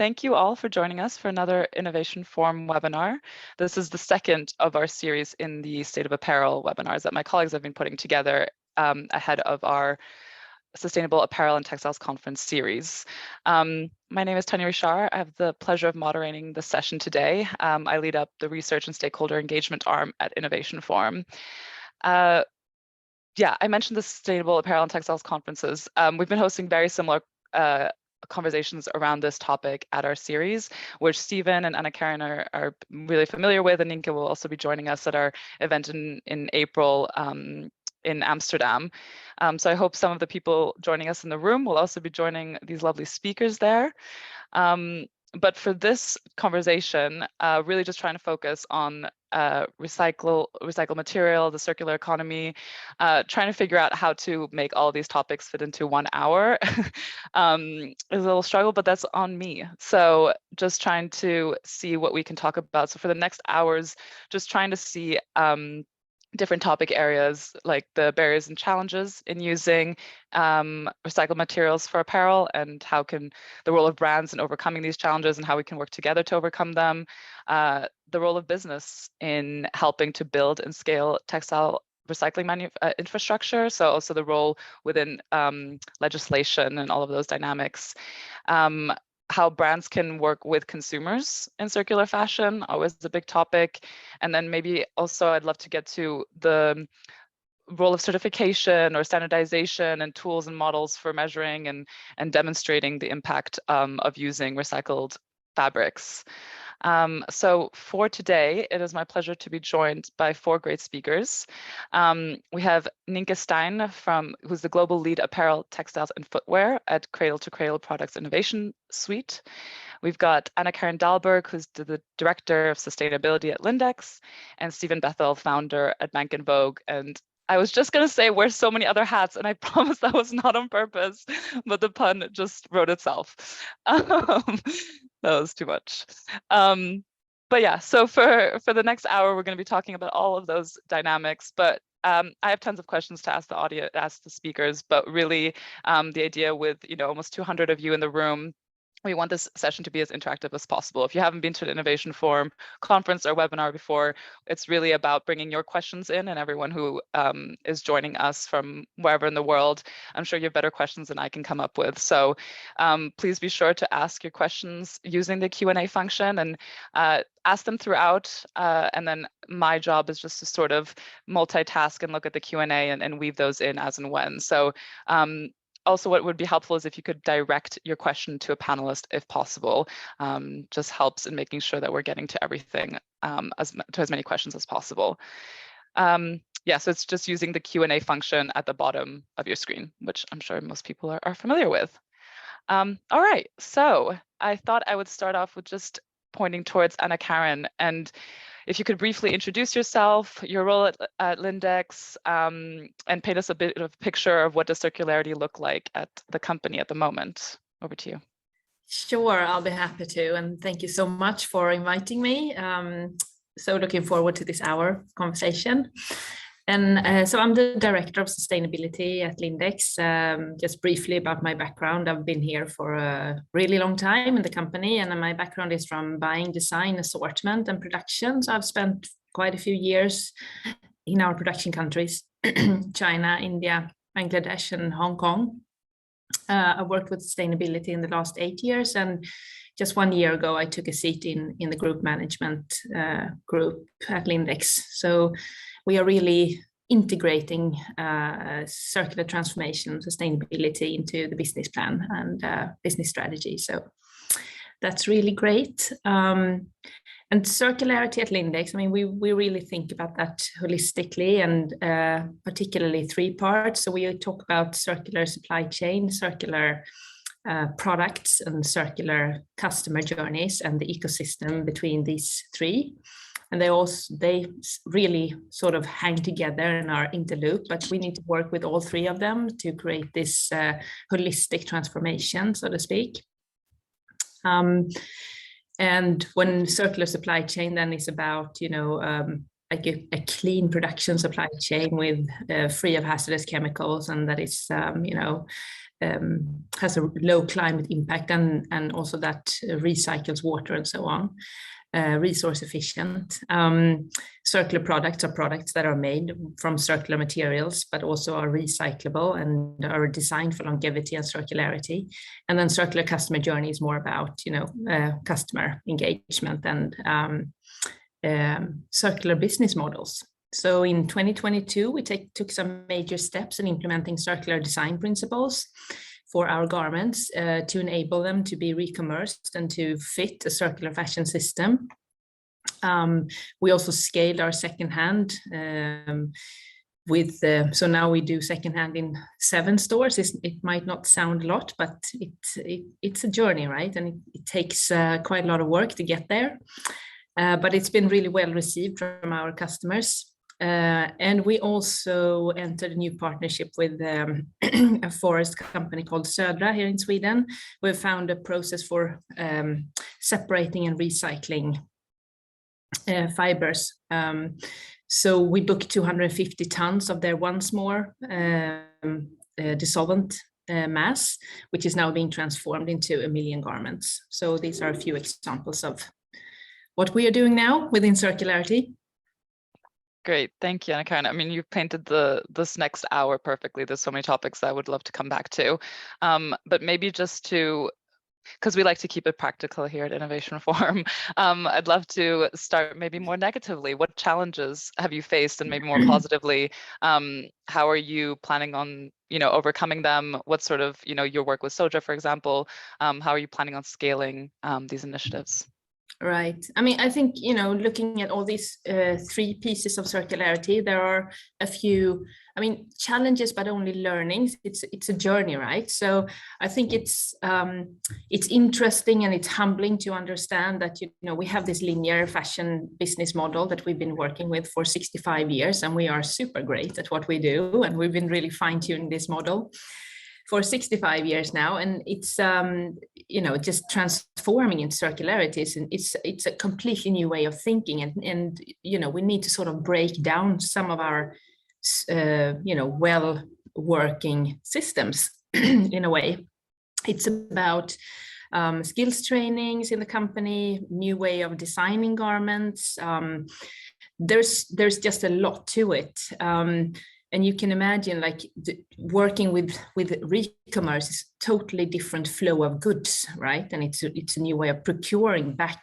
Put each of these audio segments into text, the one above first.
thank you all for joining us for another Innovation Forum webinar. This is the second of our series in the State of Apparel webinars that my colleagues have been putting together ahead of our Sustainable Apparel and Textiles Conference series. My name is Tanya Richard. I have the pleasure of moderating the session today. I lead up the research and stakeholder engagement arm at Innovation Forum. Yeah, I mentioned the Sustainable Apparel and Textiles conferences. We've been hosting very similar conversations around this topic at our series, which Stephen and Anna-Karen are really familiar with, and Ninka will also be joining us at our event in April in Amsterdam. So I hope some of the people joining us in the room will also be joining these lovely speakers there. But for this conversation, really just trying to focus on recycle material, the circular economy, trying to figure out how to make all of these topics fit into 1 hour is a little struggle, but that's on me. So just trying to see what we can talk about. So for the next hours, just trying to see different topic areas like the barriers and challenges in using recycled materials for apparel, and how can the role of brands in overcoming these challenges and how we can work together to overcome them, the role of business in helping to build and scale textile recycling infrastructure, so also the role within legislation and all of those dynamics, how brands can work with consumers in circular fashion, always a big topic. And then maybe also I'd love to get to the role of certification or standardization and tools and models for measuring and demonstrating the impact of using recycled fabrics. So for today, it is my pleasure to be joined by 4 great speakers. We have Ninka Stein, who's the Global Lead Apparel, Textiles and Footwear at Cradle to Cradle Products Innovation Suite. We've got Anna-Karen Dahlberg, who's the Director of Sustainability at Lindex, and Stephen Bethel, founder at Bank & Vogue. And I was just going to say wear so many other hats, and I promise that was not on purpose, but the pun just wrote itself. That was too much. But yeah, so for the next hour, we're going to be talking about all of those dynamics. But I have tons of questions to ask the audience, ask the speakers. But really, the idea with almost 200 of you in the room, we want this session to be as interactive as possible. If you haven't been to an Innovation Forum conference or webinar before, it's really about bringing your questions in, and everyone who is joining us from wherever in the world, I'm sure you have better questions than I can come up with. So please be sure to ask your questions using the Q&A function, and ask them throughout. And then my job is just to sort of multitask and look at the Q&A and weave those in as and when. So also, what would be helpful is if you could direct your question to a panelist if possible. Just helps in making sure that we're getting to everything, to as many questions as possible. Yeah, so it's just using the Q&A function at the bottom of your screen, which I'm sure most people are familiar with. All right, so I thought I would start off with just pointing towards Anna-Karen, and if you could briefly introduce yourself, your role at Lindex, and paint us a bit of a picture of what does circularity look like at the company at the moment. Over to you. Sure, I'll be happy to, and thank you so much for inviting me. So looking forward to this hour conversation. And so I'm the Director of Sustainability at Lindex. Just briefly about my background, I've been here for a really long time in the company, and my background is from buying, design, assortment, and production. So I've spent quite a few years in our production countries, China, India, Bangladesh, and Hong Kong. I worked with sustainability in the last 8 years, and just 1 year ago, I took a seat in the group management group at Lindex. So we are really integrating circular transformation, sustainability into the business plan and business strategy. So that's really great. And circularity at Lindex, I mean, we really think about that holistically, and particularly 3 parts. So we talk about circular supply chain, circular products, and circular customer journeys, and the ecosystem between these 3. And they really sort of hang together and are interlooped, but we need to work with all 3 of them to create this holistic transformation, so to speak. And when circular supply chain then is about, like a clean production supply chain with free of hazardous chemicals, and that is has a low climate impact, and also that recycles water and so on. Resource efficient. Circular products are products that are made from circular materials, but also are recyclable and are designed for longevity and circularity. And then circular customer journey is more about, customer engagement and circular business models. So in 2022, we took some major steps in implementing circular design principles for our garments to enable them to be recommersed and to fit a circular fashion system. We also scaled our secondhand so now we do secondhand in 7 stores. It might not sound a lot, but it's a journey, right? And it takes quite a lot of work to get there. But it's been really well received from our customers. And we also entered a new partnership with a forest company called Södra here in Sweden. We've found a process for separating and recycling fibres. So we booked 250 tons of their once more dissolvent mass, which is now being transformed into 1 million garments. So these are a few examples of what we are doing now within circularity. Great, thank you, Anna-Karin. I mean, you've painted this next hour perfectly. There's so many topics I would love to come back to, but maybe just because we like to keep it practical here at Innovation Forum, I'd love to start maybe more negatively. What challenges have you faced, and maybe more positively, how are you planning on overcoming them? What sort of your work with Soja, for example, how are you planning on scaling these initiatives? Right. I mean, I think, looking at all these 3 pieces of circularity, there are a few, challenges, but only learnings. It's a journey, right? So I think it's interesting and it's humbling to understand that, we have this linear fashion business model that we've been working with for 65 years, and we are super great at what we do. And we've been really fine-tuning this model for 65 years now, and it's just transforming into circularities, and it's a completely new way of thinking, and we need to sort of break down some of our well working systems in a way. It's about skills trainings in the company, new way of designing garments. There's just a lot to it. And you can imagine, working with re-commerce is totally different flow of goods, right? And it's a new way of procuring back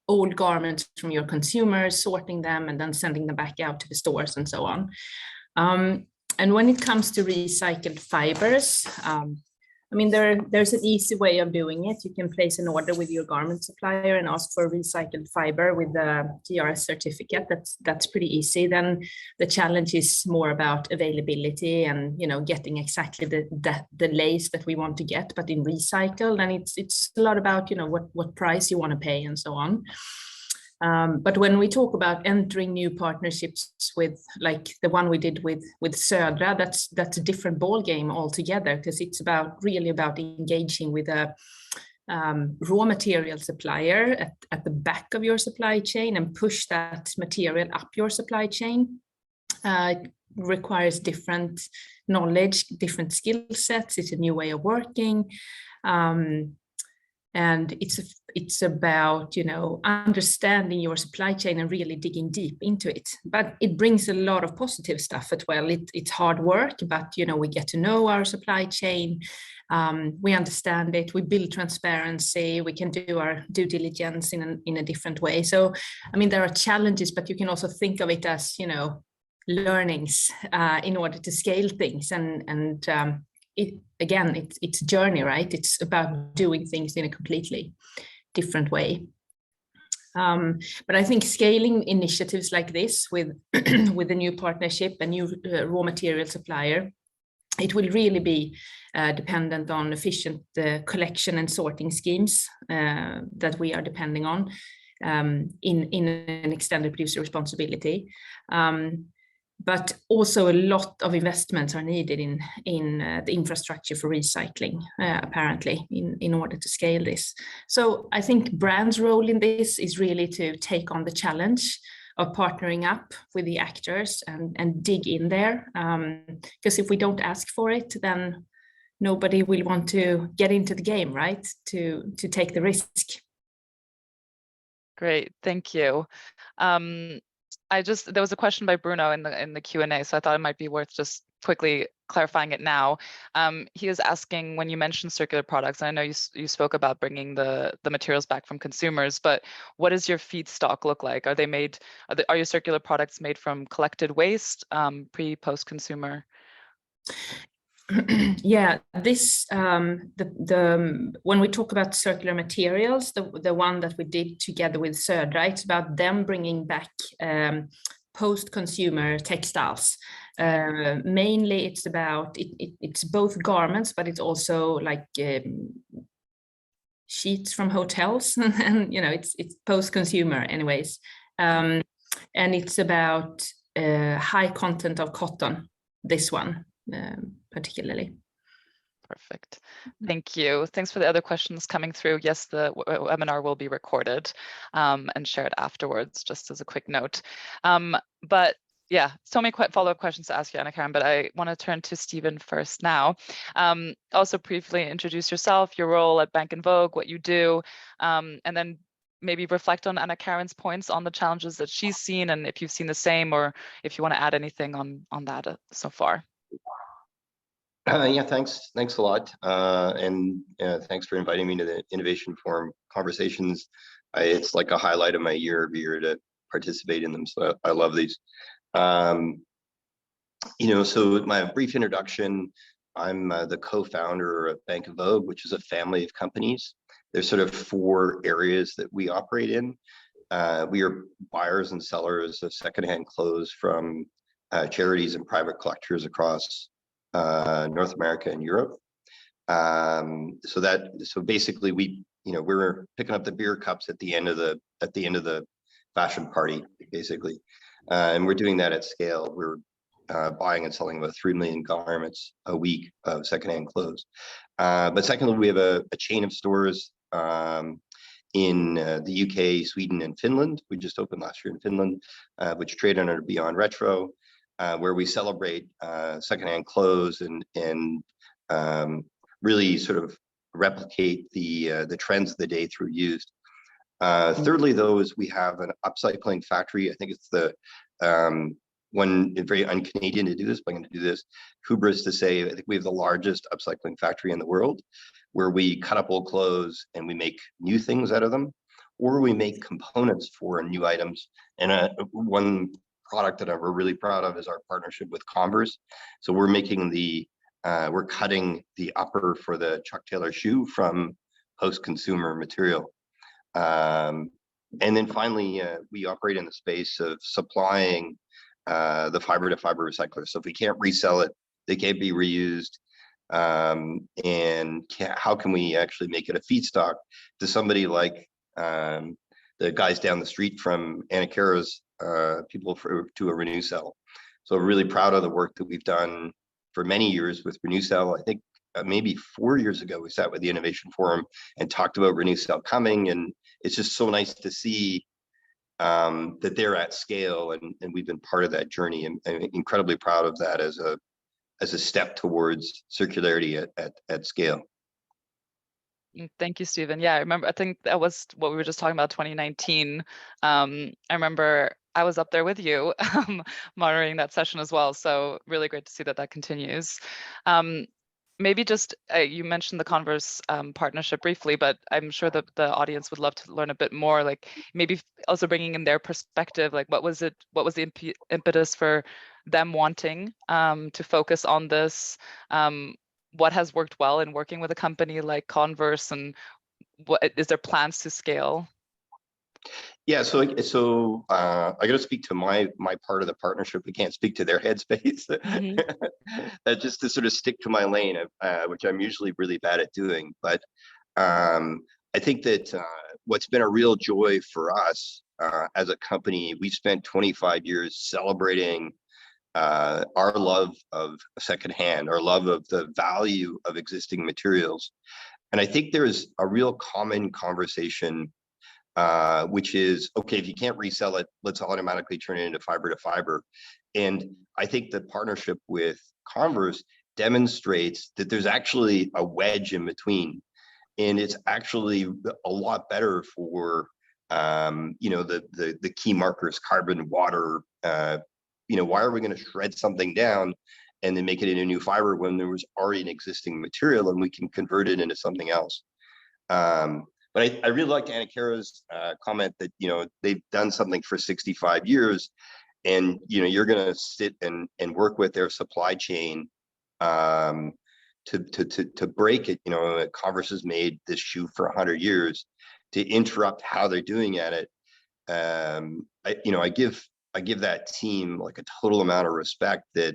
old garments from your consumers, sorting them, and then sending them back out to the stores and so on. And when it comes to recycled fibers, there's an easy way of doing it. You can place an order with your garment supplier and ask for a recycled fiber with a GRS certificate. That's pretty easy. Then the challenge is more about availability and getting exactly the lace that we want to get, but in recycled. And it's a lot about what price you want to pay and so on. But when we talk about entering new partnerships with, like the one we did with Södra, that's a different ball game altogether, because it's really about engaging with a raw material supplier at the back of your supply chain and push that material up your supply chain. Requires different knowledge, different skill sets. It's a new way of working. And it's about, understanding your supply chain and really digging deep into it. But it brings a lot of positive stuff as well. It's hard work, but, we get to know our supply chain. We understand it. We build transparency. We can do our due diligence in a different way. So, there are challenges, but you can also think of it as, learnings in order to scale things. And it's a journey, right? It's about doing things in a completely different way. But I think scaling initiatives like this with a new partnership, a new raw material supplier, it will really be dependent on efficient collection and sorting schemes that we are depending on in an extended producer responsibility. But also a lot of investments are needed in the infrastructure for recycling, apparently, in order to scale this. So I think brands' role in this is really to take on the challenge of partnering up with the actors and dig in there. Because if we don't ask for it, then nobody will want to get into the game, right? To take the risk. Great, thank you. There was a question by Bruno in the Q&A, so I thought it might be worth just quickly clarifying it now. He is asking, when you mentioned circular products, and I know you spoke about bringing the materials back from consumers, but what does your feedstock look like? Are your circular products made from collected waste, post consumer? Yeah, this when we talk about circular materials, the one that we did together with Södra, it's about them bringing back post-consumer textiles. Mainly, it's about it's both garments, but it's also like sheets from hotels, and it's post-consumer anyways. And it's about high content of cotton. This one. Particularly. Perfect. Thank you. Thanks for the other questions coming through. Yes, the webinar will be recorded and shared afterwards, just as a quick note. But yeah, so many follow-up questions to ask you, Anna-Karin, but I want to turn to Stephen first now. Also briefly introduce yourself, your role at Bank & Vogue, what you do, and then maybe reflect on Anna-Karin's points on the challenges that she's seen, and if you've seen the same, or if you want to add anything on that so far. Yeah, thanks a lot, and thanks for inviting me to the Innovation Forum conversations. It's like a highlight of my year every year to participate in them, so I love these. So my brief introduction, I'm the co-founder of Bank & Vogue, which is a family of companies. There's sort of 4 areas that we operate in. We are buyers and sellers of secondhand clothes from charities and private collectors across North America and Europe. So basically we're picking up the beer cups at the end of the fashion party, basically, and we're doing that at scale. We're buying and selling about 3 million garments a week of secondhand clothes. But secondly, we have a chain of stores in the UK, Sweden, and Finland. We just opened last year in Finland, which trade under Beyond Retro, where we celebrate secondhand clothes and really sort of replicate the trends of the day through used. Thirdly, though, is we have an upcycling factory. I think it's the one very un-Canadian to do this, but I'm going to do this. Hubris to say, I think we have the largest upcycling factory in the world, where we cut up old clothes and we make new things out of them, or we make components for new items. And one product that we're really proud of is our partnership with Converse. So we're making we're cutting the upper for the Chuck Taylor shoe from post-consumer material. And then finally, we operate in the space of supplying the fiber to fiber recyclers. So if we can't resell it, they can't be reused. And how can we actually make it a feedstock to somebody like the guys down the street from Anna Kara's people to a RenewCell. So really proud of the work that we've done for many years with RenewCell. I think maybe 4 years ago, we sat with the Innovation Forum and talked about RenewCell coming, and it's just so nice to see that they're at scale, and we've been part of that journey, and I'm incredibly proud of that as a step towards circularity at scale. Thank you, Stephen. Yeah, I think that was what we were just talking about, 2019. I remember I was up there with you monitoring that session as well. So really great to see that continues. Maybe just, you mentioned the Converse partnership briefly, but I'm sure that the audience would love to learn a bit more, like maybe also bringing in their perspective, like what was the impetus for them wanting to focus on this? What has worked well in working with a company like Converse, and what is there plans to scale? Yeah, so I got to speak to my part of the partnership. We can't speak to their headspace. Mm-hmm. Just to sort of stick to my lane, which I'm usually really bad at doing. But I think that what's been a real joy for us as a company, we spent 25 years celebrating our love of secondhand, our love of the value of existing materials. And I think there's a real common conversation which is, okay, if you can't resell it, let's automatically turn it into fiber to fiber. And I think the partnership with Converse demonstrates that there's actually a wedge in between, and it's actually a lot better for the key markers, carbon, water. Why are we going to shred something down and then make it into new fiber when there was already an existing material and we can convert it into something else? But I really liked Anna Kara's comment that they've done something for 65 years, and you're going to sit and work with their supply chain to break it. Converse has made this shoe for 100 years. To interrupt how they're doing at it, I give that team like a total amount of respect, that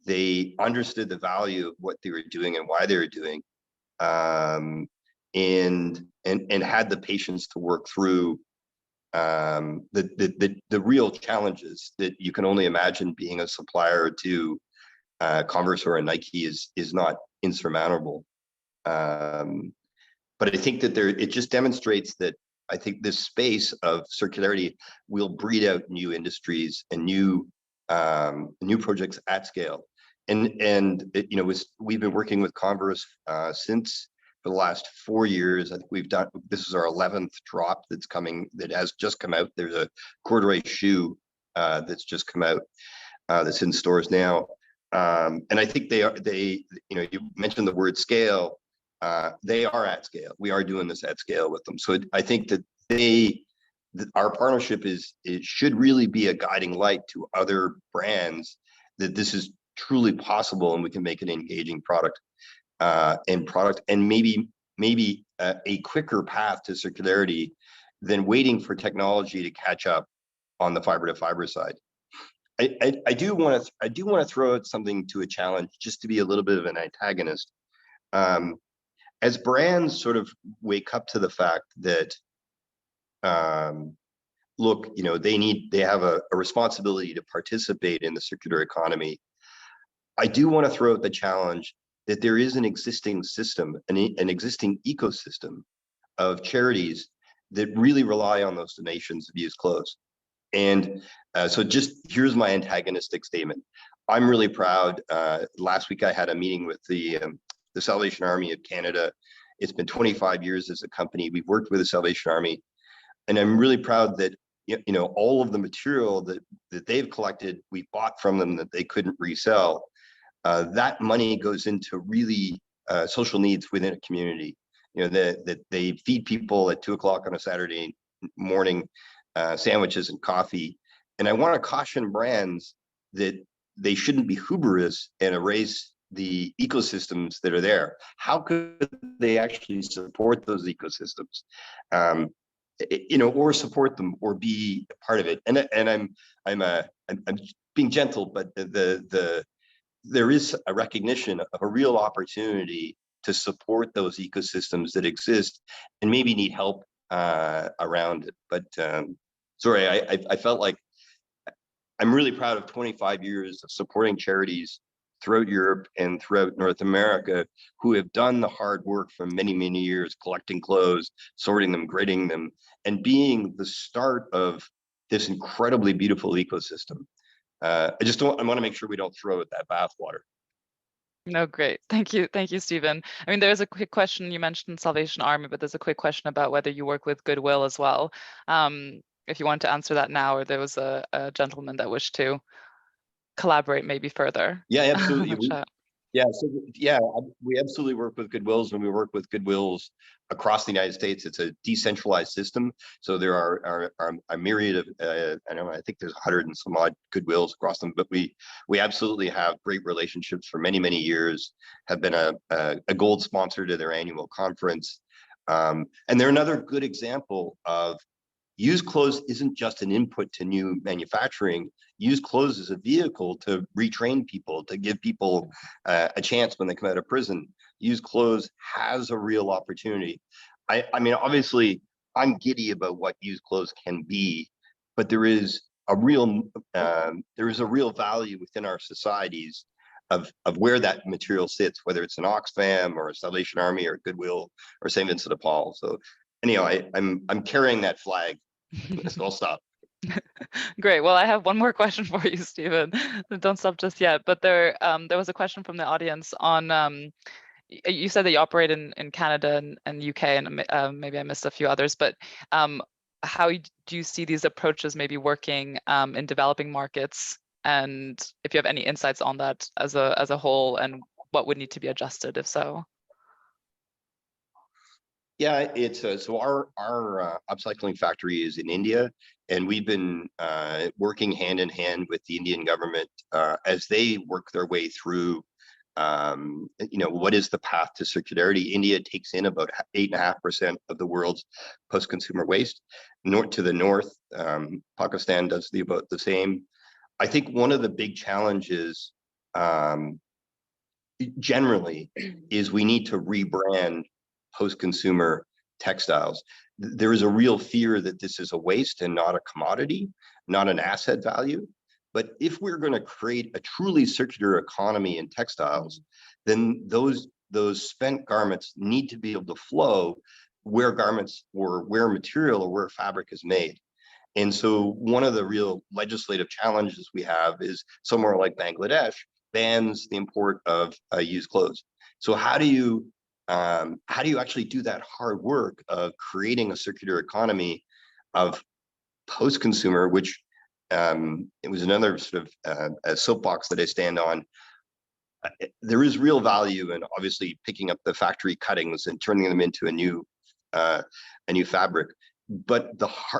they understood the value of what they were doing and why they were doing, and had the patience to work through the real challenges that you can only imagine being a supplier to Converse or a Nike is not insurmountable. But I think that it just demonstrates that I think this space of circularity will breed out new industries and new projects at scale. And we've been working with Converse since for the last 4 years. I think this is our 11th drop that has just come out. There's a corduroy shoe that's just come out that's in stores now. And I think you mentioned the word scale. They are at scale. We are doing this at scale with them. So I think that our partnership should really be a guiding light to other brands, that this is truly possible and we can make an engaging product and maybe a quicker path to circularity than waiting for technology to catch up on the fiber to fiber side. I do want to throw out something to a challenge, just to be a little bit of an antagonist. As brands sort of wake up to the fact that, look, they have a responsibility to participate in the circular economy, I do want to throw out the challenge that there is an existing system, an existing ecosystem of charities that really rely on those donations of used clothes. And so just here's my antagonistic statement. I'm really proud. Last week I had a meeting with the Salvation Army of Canada. It's been 25 years as a company. We've worked with the Salvation Army, and I'm really proud that all of the material that they've collected, we bought from them that they couldn't resell. That money goes into really social needs within a community. That they feed people at 2 o'clock on a Saturday morning, sandwiches and coffee. And I want to caution brands that they shouldn't be hubris and erase the ecosystems that are there. How could they actually support those ecosystems, or support them, or be a part of it? And I'm being gentle, but there is a recognition of a real opportunity to support those ecosystems that exist and maybe need help around it. But sorry, I felt like I'm really proud of 25 years of supporting charities throughout Europe and throughout North America who have done the hard work for many, many years, collecting clothes, sorting them, grading them, and being the start of this incredibly beautiful ecosystem. I want to make sure we don't throw out that bathwater. No, great. Thank you. Thank you, Stephen. I mean, there's a quick question. You mentioned Salvation Army, but there's a quick question about whether you work with Goodwill as well. If you want to answer that now, or there was a gentleman that wished to collaborate maybe further. Yeah, absolutely. We absolutely work with Goodwills, and we work with Goodwills across the United States. It's a decentralized system, so there are a myriad of I think there's 100 and some odd Goodwills across them, but we absolutely have great relationships for many, many years, have been a gold sponsor to their annual conference, and they're another good example of used clothes isn't just an input to new manufacturing. Used clothes is a vehicle to retrain people, to give people a chance when they come out of prison. Used clothes has a real opportunity. I mean, obviously, I'm giddy about what used clothes can be, but there is a real value within our societies of where that material sits, whether it's an Oxfam or a Salvation Army or Goodwill or St. Vincent de Paul. So, anyhow, I'm carrying that flag, so I'll stop. Great. Well, I have one more question for you, Stephen. Don't stop just yet. But there was a question from the audience on you said that you operate in Canada and UK, and maybe I missed a few others, but how do you see these approaches maybe working in developing markets? And if you have any insights on that as a whole, and what would need to be adjusted if so? Yeah, it's so our upcycling factory is in India, and we've been working hand in hand with the Indian government as they work their way through, what is the path to circularity. India takes in about 8.5% of the world's post-consumer waste. North to the north, Pakistan does about the same. I think one of the big challenges generally is we need to rebrand post-consumer textiles. There is a real fear that this is a waste and not a commodity, not an asset value. But if we're going to create a truly circular economy in textiles, then those spent garments need to be able to flow where garments or where material or where fabric is made. And so one of the real legislative challenges we have is somewhere like Bangladesh bans the import of used clothes. So how do you actually do that hard work of creating a circular economy of post-consumer, which it was another sort of a soapbox that I stand on. There is real value in obviously picking up the factory cuttings and turning them into a new fabric. But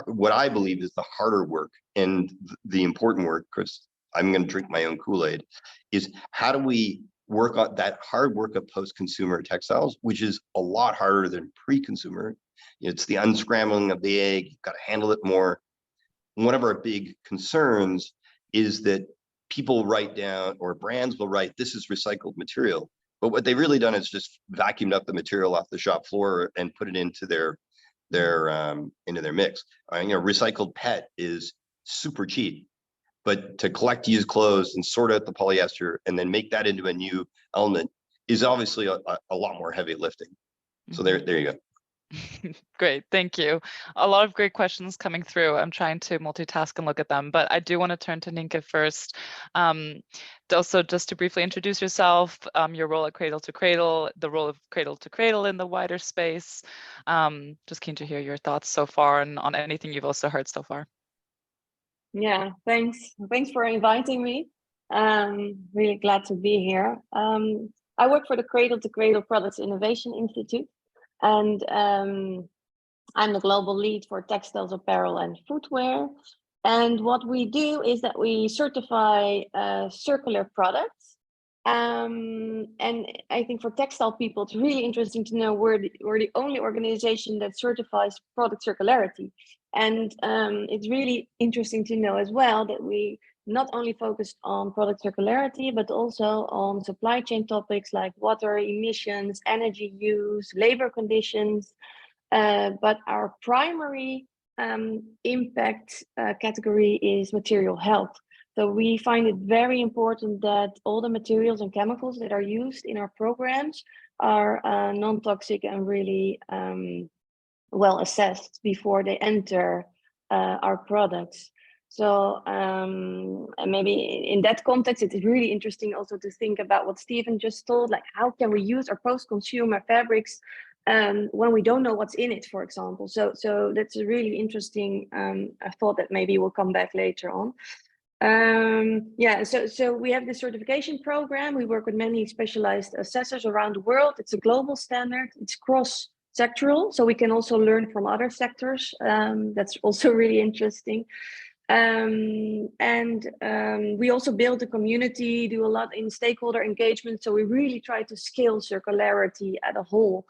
what I believe is the harder work and the important work, because I'm going to drink my own Kool-Aid, is how do we work on that hard work of post-consumer textiles, which is a lot harder than pre-consumer. It's the unscrambling of the egg. You've got to handle it more. One of our big concerns is that people write down, or brands will write, this is recycled material. But what they've really done is just vacuumed up the material off the shop floor and put it into their mix. Recycled PET is super cheap, but to collect used clothes and sort out the polyester and then make that into a new element is obviously a lot more heavy lifting. So there you go. Great, thank you. A lot of great questions coming through. I'm trying to multitask and look at them, but I do want to turn to Ninke first. Also, just to briefly introduce yourself, your role at Cradle to Cradle, the role of Cradle to Cradle in the wider space. Just keen to hear your thoughts so far and on anything you've also heard so far. Yeah, thanks. Thanks for inviting me. Really glad to be here. I work for the Cradle to Cradle Products Innovation Institute, and I'm the global lead for textiles, apparel, and footwear. And what we do is that we certify circular products. And I think for textile people, it's really interesting to know we're the only organization that certifies product circularity. And it's really interesting to know as well that we not only focused on product circularity, but also on supply chain topics like water emissions, energy use, labor conditions. But our primary impact category is material health. So we find it very important that all the materials and chemicals that are used in our programs are non-toxic and really well assessed before they enter our products. So maybe in that context, it is really interesting also to think about what Stephen just told, like how can we use our post-consumer fabrics when we don't know what's in it, for example. So that's a really interesting thought that maybe we'll come back later on. Yeah, so we have the certification program. We work with many specialized assessors around the world. It's a global standard. It's cross-sectoral, so we can also learn from other sectors. That's also really interesting. We also build a community, do a lot in stakeholder engagement. So we really try to scale circularity at a whole,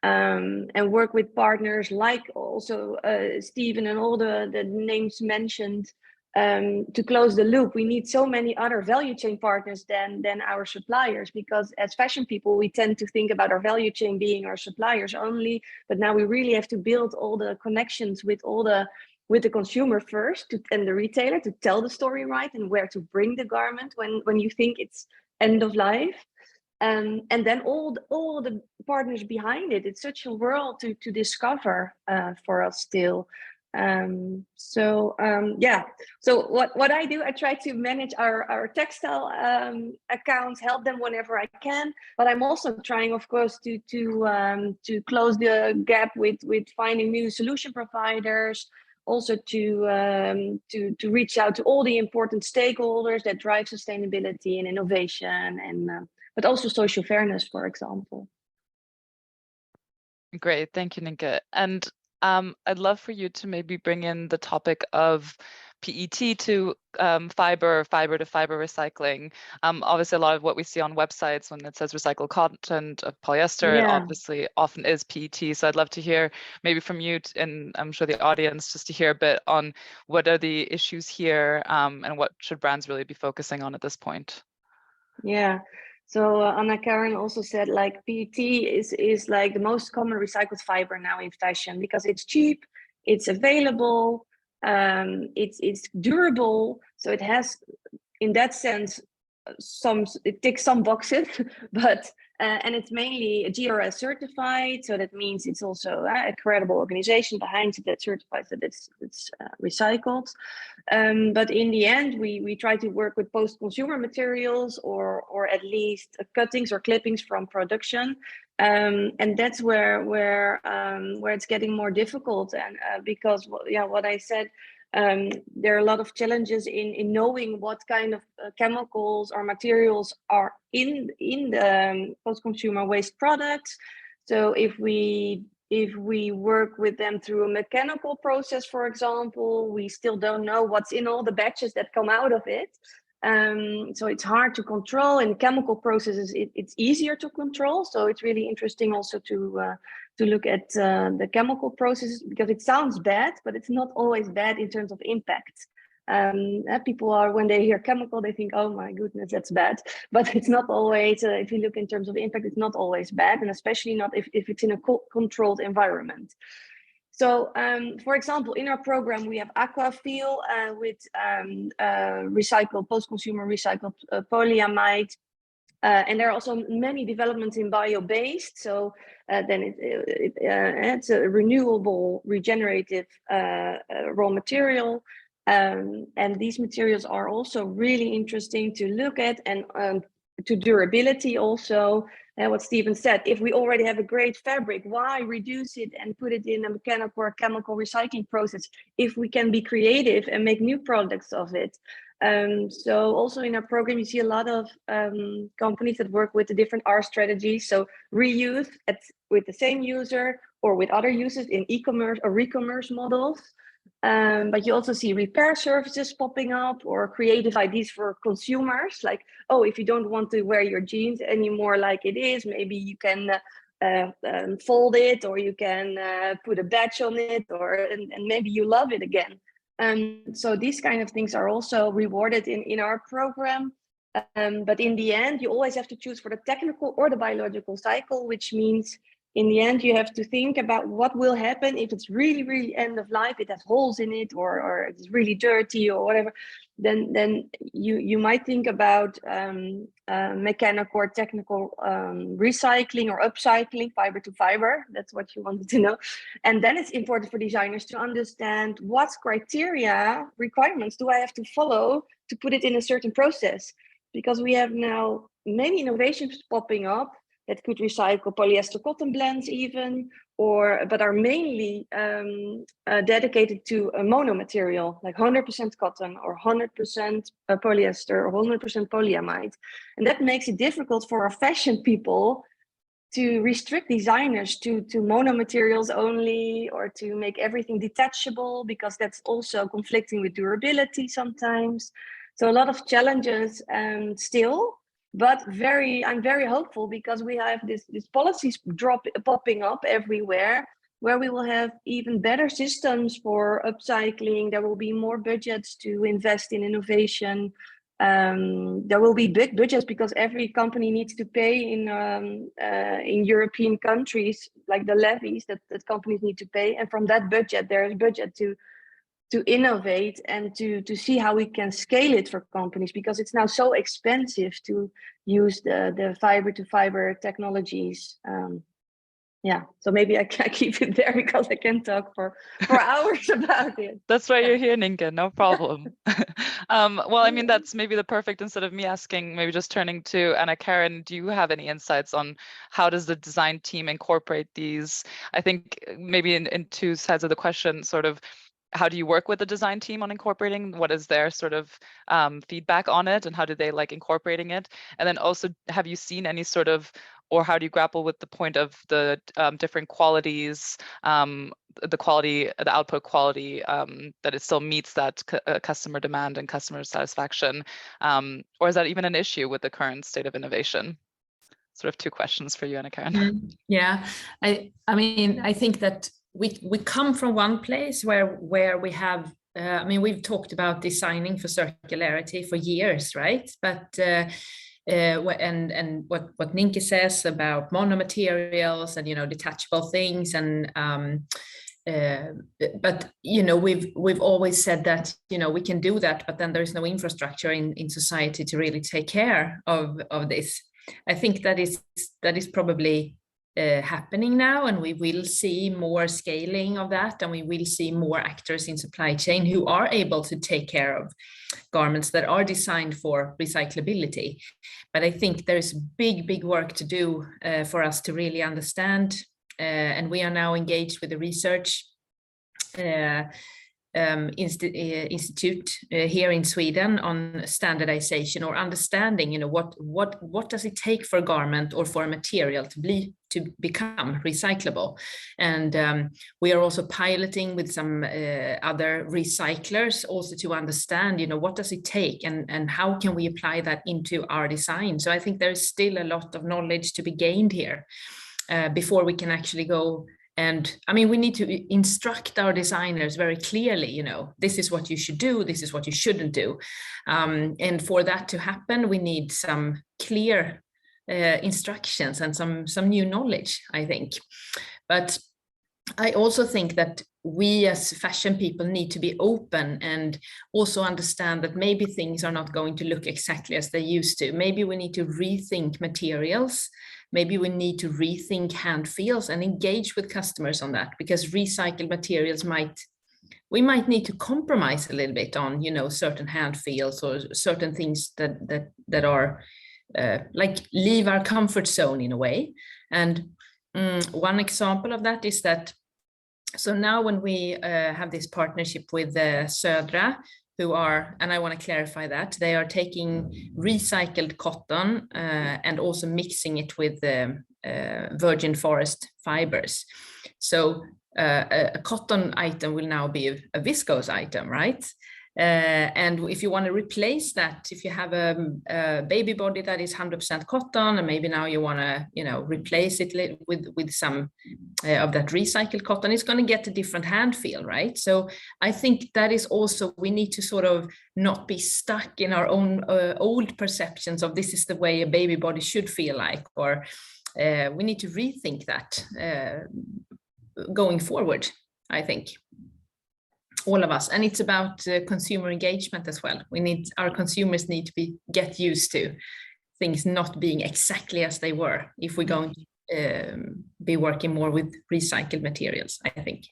and work with partners like also Stephen and all the names mentioned to close the loop. We need so many other value chain partners than our suppliers, because as fashion people, we tend to think about our value chain being our suppliers only. But now we really have to build all the connections with the consumer first, and the retailer, to tell the story right and where to bring the garment when you think it's end of life. And then all the partners behind it. It's such a world to discover for us still. Yeah. So what I do, I try to manage our textile accounts, help them whenever I can. But I'm also trying, of course, to close the gap with finding new solution providers. Also to reach out to all the important stakeholders that drive sustainability and innovation, and but also social fairness, for example. Great, thank you, Nienke. And I'd love for you to maybe bring in the topic of PET to fiber to fiber recycling. Obviously, a lot of what we see on websites when it says recycled cotton of polyester, it obviously often is PET. So I'd love to hear maybe from you, and I'm sure the audience, just to hear a bit on what are the issues here, and what should brands really be focusing on at this point. Yeah. So Anna Karen also said, like, PET is like the most common recycled fiber now in fashion because it's cheap, it's available, it's durable. So it has, in that sense, it ticks some boxes, but and it's mainly GRS certified. So that means it's also a credible organization behind it that certifies that it's recycled. But in the end, we try to work with post-consumer materials or at least cuttings or clippings from production. And that's where it's getting more difficult, and because what I said, there are a lot of challenges in knowing what kind of chemicals or materials are in the post-consumer waste products. So if we work with them through a mechanical process, for example, we still don't know what's in all the batches that come out of it. So it's hard to control. In chemical processes, it's easier to control. So it's really interesting also to look at the chemical processes, because it sounds bad, but it's not always bad in terms of impact. People are, when they hear chemical, they think, oh my goodness, that's bad. But it's not always, if you look in terms of impact, it's not always bad, and especially not if it's in a controlled environment. So, for example, in our program, we have Aquafil with recycled, post-consumer recycled polyamide. And there are also many developments in bio-based. So then it's a renewable, regenerative raw material. And these materials are also really interesting to look at, and to durability also. And what Stephen said, if we already have a great fabric, why reduce it and put it in a mechanical or chemical recycling process if we can be creative and make new products of it? So also in our program, you see a lot of companies that work with the different R strategies. So reuse with the same user or with other users in e-commerce or re-commerce models. But you also see repair services popping up, or creative ideas for consumers, like, oh, if you don't want to wear your jeans anymore like it is, maybe you can fold it, or you can put a badge on it, and maybe you love it again. So these kind of things are also rewarded in our program. But in the end, you always have to choose for the technical or the biological cycle, which means in the end, you have to think about what will happen if it's really, really end of life, it has holes in it, or it's really dirty or whatever. Then you might think about mechanical or technical recycling or upcycling, fiber to fiber. That's what you wanted to know. And then it's important for designers to understand what requirements do I have to follow to put it in a certain process, because we have now many innovations popping up that could recycle polyester cotton blends even, but are mainly dedicated to a mono material, like 100% cotton or 100% polyester or 100% polyamide. And that makes it difficult for our fashion people to restrict designers to mono materials only, or to make everything detachable, because that's also conflicting with durability sometimes. So a lot of challenges still. But I'm very hopeful, because we have these policies popping up everywhere, where we will have even better systems for upcycling. There will be more budgets to invest in innovation. There will be big budgets, because every company needs to pay in European countries, like the levies that companies need to pay. And from that budget, there is budget to innovate and to see how we can scale it for companies, because it's now so expensive to use the fiber to fiber technologies. Yeah, so maybe I can keep it there because I can talk for hours about it. That's why you're here, Ninka, no problem. Well, I mean, that's maybe the perfect, instead of me asking, maybe just turning to Anna Karen, do you have any insights on how does the design team incorporate these? I think maybe in two sides of the question, sort of, how do you work with the design team on incorporating? What is their sort of feedback on it, and how do they like incorporating it? And then also, have you seen any sort of, or how do you grapple with the point of the different qualities, the quality, the output quality, that it still meets that customer demand and customer satisfaction? Or is that even an issue with the current state of innovation? Sort of two questions for you, Anna Karen. Yeah, I mean, I think that we come from one place where we have, I mean, we've talked about designing for circularity for years, right? But and what Ninka says about monomaterials and, you know, detachable things, and but, you know, we've always said that, you know, we can do that, but then there's no infrastructure in society to really take care of this. I think that is probably happening now, and we will see more scaling of that, and we will see more actors in supply chain who are able to take care of garments that are designed for recyclability. But I think there's big work to do for us to really understand, and we are now engaged with the research institute here in Sweden on standardization, or understanding, you know, what does it take for a garment or for a material to become recyclable. And we are also piloting with some other recyclers also to understand, you know, what does it take, and how can we apply that into our design. So I think there's still a lot of knowledge to be gained here before we can actually go. And I mean, we need to instruct our designers very clearly, you know, this is what you should do, this is what you shouldn't do. And for that to happen, we need some clear instructions and some new knowledge, I think. But I also think that we as fashion people need to be open and also understand that maybe things are not going to look exactly as they used to. Maybe we need to rethink materials. Maybe we need to rethink hand feels and engage with customers on that, because recycled materials we might need to compromise a little bit on, you know, certain hand feels or certain things that are like leave our comfort zone in a way. And one example of that is that, so now when we have this partnership with Södra, who are, and I want to clarify that, they are taking recycled cotton and also mixing it with virgin forest fibers. So a cotton item will now be a viscose item, right? And if you want to replace that, if you have a baby body that is 100% cotton, and maybe now you want to, you know, replace it with some of that recycled cotton, it's going to get a different hand feel, right? So I think that is also, we need to sort of not be stuck in our own old perceptions of this is the way a baby body should feel like, or we need to rethink that going forward, I think. All of us, and it's about consumer engagement as well. Our consumers need to get used to things not being exactly as they were if we're going to be working more with recycled materials, I think.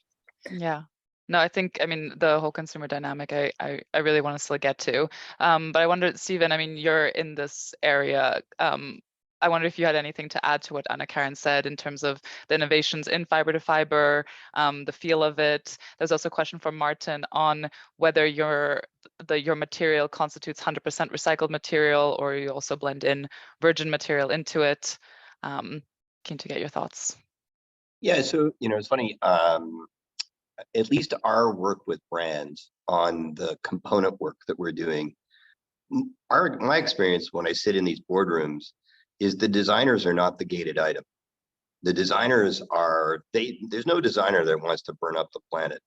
Yeah. No, I think, I mean, the whole consumer dynamic, I really want to still get to. But I wonder, Stephen, I mean, you're in this area. I wonder if you had anything to add to what Anna Karen said in terms of the innovations in fiber to fiber, the feel of it. There's also a question from Martin on whether your material constitutes 100% recycled material, or you also blend in virgin material into it. Keen to get your thoughts. Yeah, so, you know, it's funny, at least our work with brands on the component work that we're doing, my experience when I sit in these boardrooms is the designers are not the gated item. The designers are, there's no designer that wants to burn up the planet.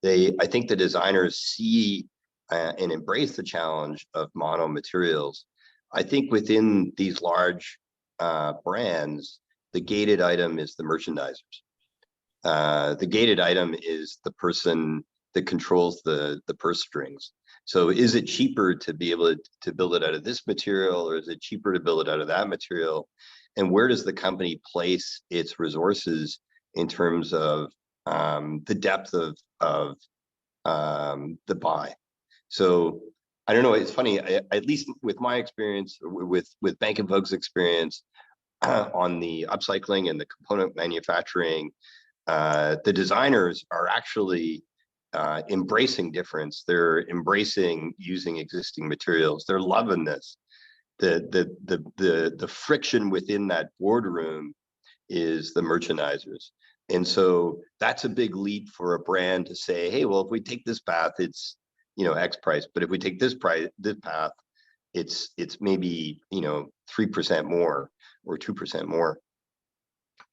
I think the designers see and embrace the challenge of mono materials. I think within these large brands, the gated item is the merchandisers. The gated item is the person that controls the purse strings. So is it cheaper to be able to build it out of this material, or is it cheaper to build it out of that material? And where does the company place its resources in terms of the depth of the buy? So I don't know, it's funny, at least with my experience, with Bank & Vogue's experience on the upcycling and the component manufacturing, the designers are actually embracing difference. They're embracing using existing materials. They're loving this. The friction within that boardroom is the merchandisers. And so that's a big leap for a brand to say, hey, well, if we take this path, it's, you know, X price, but if we take this path, it's maybe, you know, 3% more or 2% more.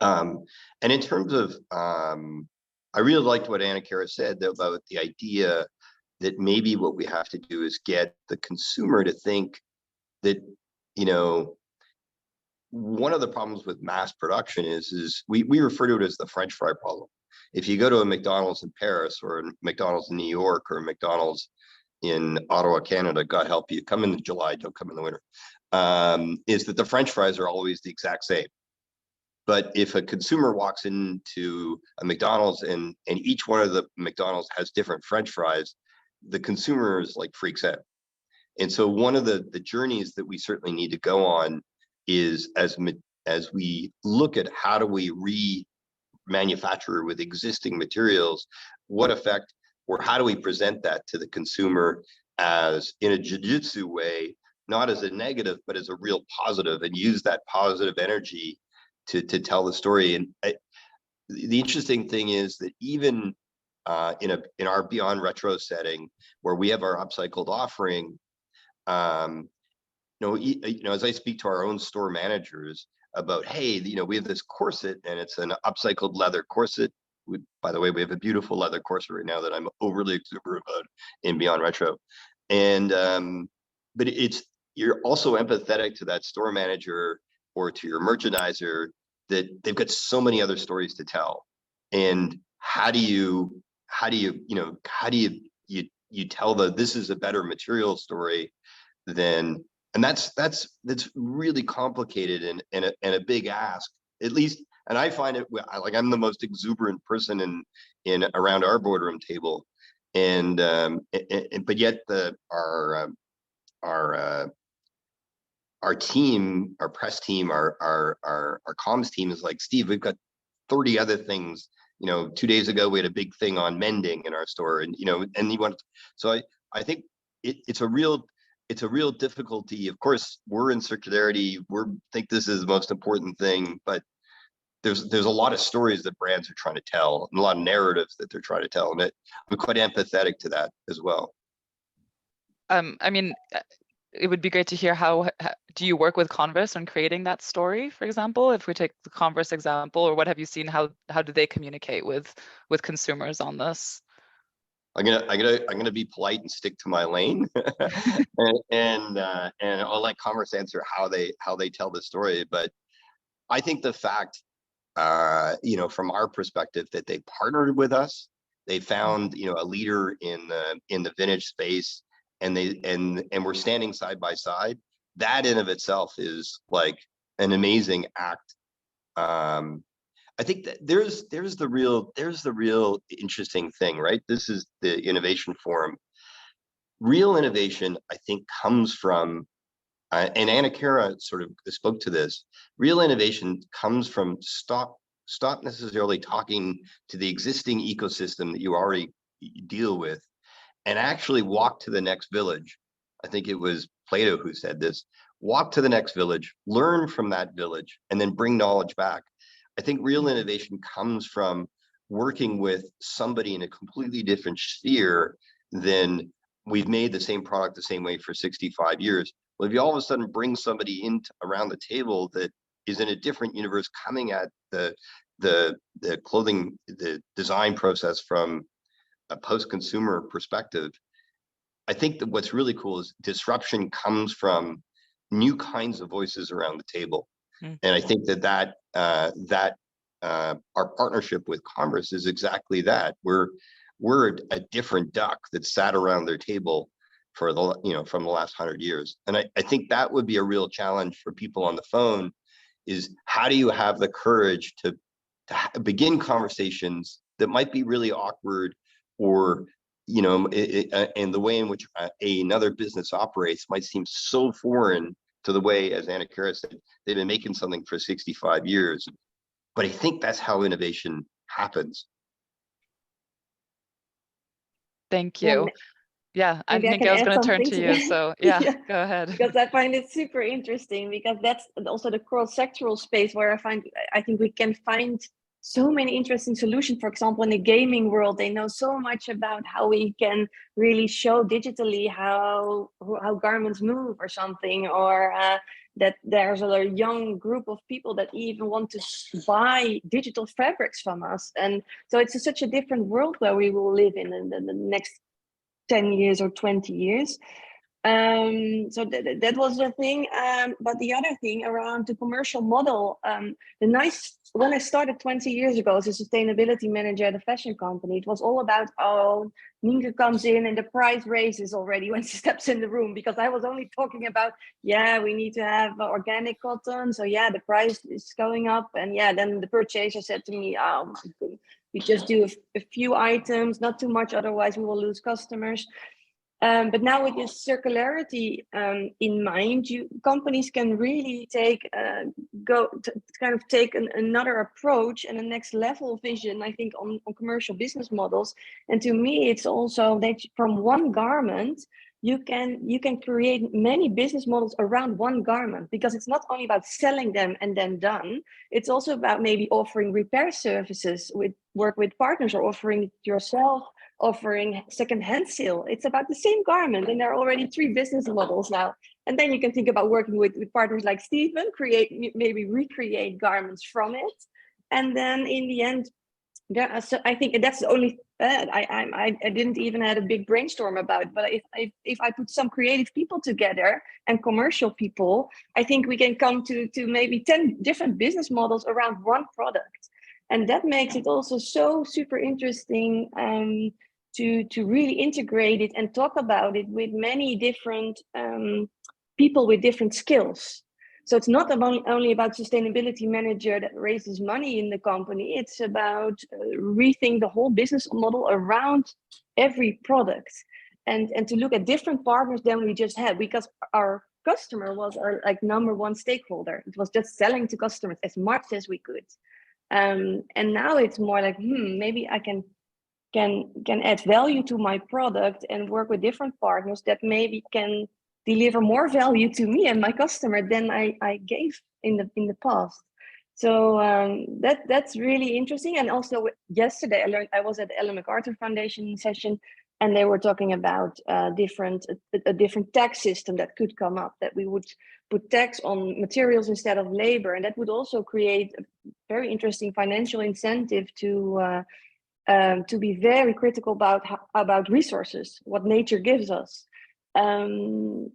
And in terms of, I really liked what Anna Kara said about the idea that maybe what we have to do is get the consumer to think that, you know, one of the problems with mass production is we refer to it as the French fry problem. If you go to a McDonald's in Paris, or a McDonald's in New York, or a McDonald's in Ottawa, Canada, God help you, come in July, don't come in the winter, is that the French fries are always the exact same. But if a consumer walks into a McDonald's and each one of the McDonald's has different French fries, the consumer is like freaks out. And so one of the journeys that we certainly need to go on is as we look at how do we remanufacture with existing materials, what effect, or how do we present that to the consumer as in a jiu-jitsu way, not as a negative, but as a real positive, and use that positive energy to tell the story. And the interesting thing is that even in our Beyond Retro setting, where we have our upcycled offering, you know, as I speak to our own store managers about, hey, you know, we have this corset and it's an upcycled leather corset. By the way, we have a beautiful leather corset right now that I'm overly exuberant about in Beyond Retro. And but you're also empathetic to that store manager or to your merchandiser that they've got so many other stories to tell. And how do you tell this is a better material story than, and that's really complicated and a big ask, at least. And I find it like I'm the most exuberant person in around our boardroom table, and but yet our team, our press team, our comms team is like, Steve, we've got 30 other things. You know, 2 days ago we had a big thing on mending in our store, and you know, and you want. So I think it's a real difficulty. Of course, we're in circularity. Think this is the most important thing, but there's a lot of stories that brands are trying to tell, and a lot of narratives that they're trying to tell, and I'm quite empathetic to that as well. I mean, it would be great to hear how do you work with Converse on creating that story, for example? If we take the Converse example, or what have you seen? How do they communicate with consumers on this? I'm gonna be polite and stick to my lane, and I'll let Converse answer how they tell the story. But I think the fact, you know, from our perspective, that they partnered with us, they found, you know, a leader in the vintage space, and we're standing side by side. That in of itself is like an amazing act. I think that there's the real interesting thing, right? This is the innovation forum. Real innovation, I think, comes from, and Anna Kara sort of spoke to this. Real innovation comes from stop necessarily talking to the existing ecosystem that you already deal with, and actually walk to the next village. I think it was Plato who said this. Walk to the next village, learn from that village, and then bring knowledge back. I think real innovation comes from working with somebody in a completely different sphere than we've made the same product the same way for 65 years. Well, if you all of a sudden bring somebody in around the table that is in a different universe, coming at the clothing, the design process from a post-consumer perspective, I think that what's really cool is disruption comes from new kinds of voices around the table. And I think that our partnership with Converse is exactly that. we're a different duck that sat around their table for the, from the last 100 years. And I think that would be a real challenge for people on the phone, is how do you have the courage to begin conversations that might be really awkward, or and the way in which another business operates might seem so foreign to the way, as Anna Kara said, they've been making something for 65 years. But I think that's how innovation happens. Thank you. Yeah, I Maybe think I was going to turn to you. So yeah, yeah, go ahead. Because I find it super interesting, because that's also the cross-sectoral space where I think we can find so many interesting solutions. For example, in the gaming world, they know so much about how we can really show digitally how garments move or something, or that there's a young group of people that even want to buy digital fabrics from us. And so it's such a different world where we will live in the next 10 years or 20 years. So that was the thing. But the other thing around the commercial model, when I started 20 years ago as a sustainability manager at a fashion company, it was all about, Nienke comes in and the price raises already when she steps in the room, because I was only talking about, we need to have organic cotton. So the price is going up. And then the purchaser said to me, we just do a few items, not too much, otherwise we will lose customers. But now with this circularity in mind, companies can really take another approach and a next level vision, I think, on commercial business models. And to me, it's also that from one garment, you can create many business models around one garment, because it's not only about selling them and then done. It's also about maybe offering repair services, work with partners, or offering it yourself, offering second-hand sale. It's about the same garment, and there are already 3 business models now. And then you can think about working with partners like Stephen, maybe recreate garments from it. And then in the end, I think that's the only I didn't even have a big brainstorm about, but if I put some creative people together and commercial people, I think we can come to maybe 10 different business models around one product. And that makes it also so super interesting to really integrate it and talk about it with many different people with different skills. So it's not only about sustainability manager that raises money in the company. It's about rethink the whole business model around every product, and to look at different partners than we just had, because our customer was our number one stakeholder. It was just selling to customers as much as we could. And now it's more like, maybe I can add value to my product and work with different partners that maybe can deliver more value to me and my customer than I gave in the past. So that's really interesting. And also yesterday I was at the Ellen MacArthur Foundation session, and they were talking about a different tax system that could come up, that we would put tax on materials instead of labor, and that would also create a very interesting financial incentive to be very critical about resources, what nature gives us. And